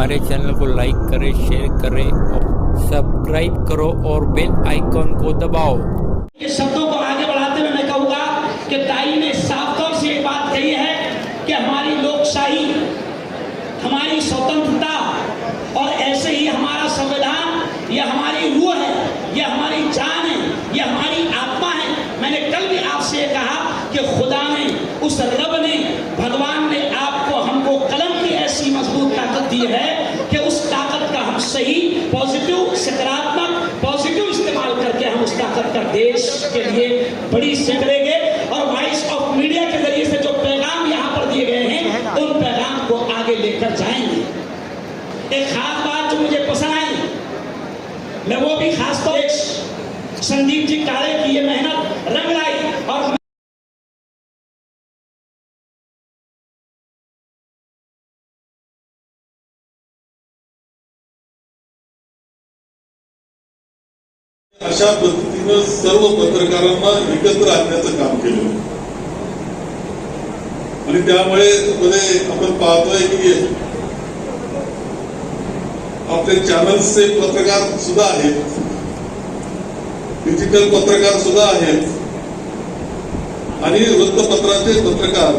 हमारे चैनल को लाइक करें, शेयर करें और सब्सक्राइब करो और बेल आइकॉन को दबाओ। ये शब्दों को आगे बढ़ाते हुए मैं कहूँगा कि ताई ने साफ तौर से एक बात कही है कि हमारी लोकशाही, हमारी स्वतंत्रता और ऐसे ही हमारा संविधान, यह हमारी रूह है, यह हमारी जान है, यह हमारी आत्मा है। मैंने कल भी आपसे कहा कि खुदा ने, उस रब ने, भगवान ने आपको, हमको कलम की ऐसी मजबूत ताकत दी है कि उस ताकत का हम सही, पॉजिटिव, सकारात्मक, पॉजिटिव इस्तेमाल करके हम उस ताकत का देश के लिए बड़ी से करेंगे। और वॉइस ऑफ मीडिया के जरिए से जो पैगाम यहाँ पर दिए गए हैं, उन पैगाम को आगे लेकर जाएंगे। एक खास बात जो मुझे पसंद आई, मैं वो भी खास तौर पर संदीप जी काले की ये मेहनत रंग लाई। और अशा पद्धतीनं सर्व पत्रकारांना एकत्र आणण्याचं काम केलं आणि त्यामुळे मध्ये आपण पाहतोय की आपले चॅनल्सचे पत्रकार सुद्धा आहेत, डिजिटल पत्रकार सुद्धा आहेत आणि वृत्तपत्राचे पत्रकार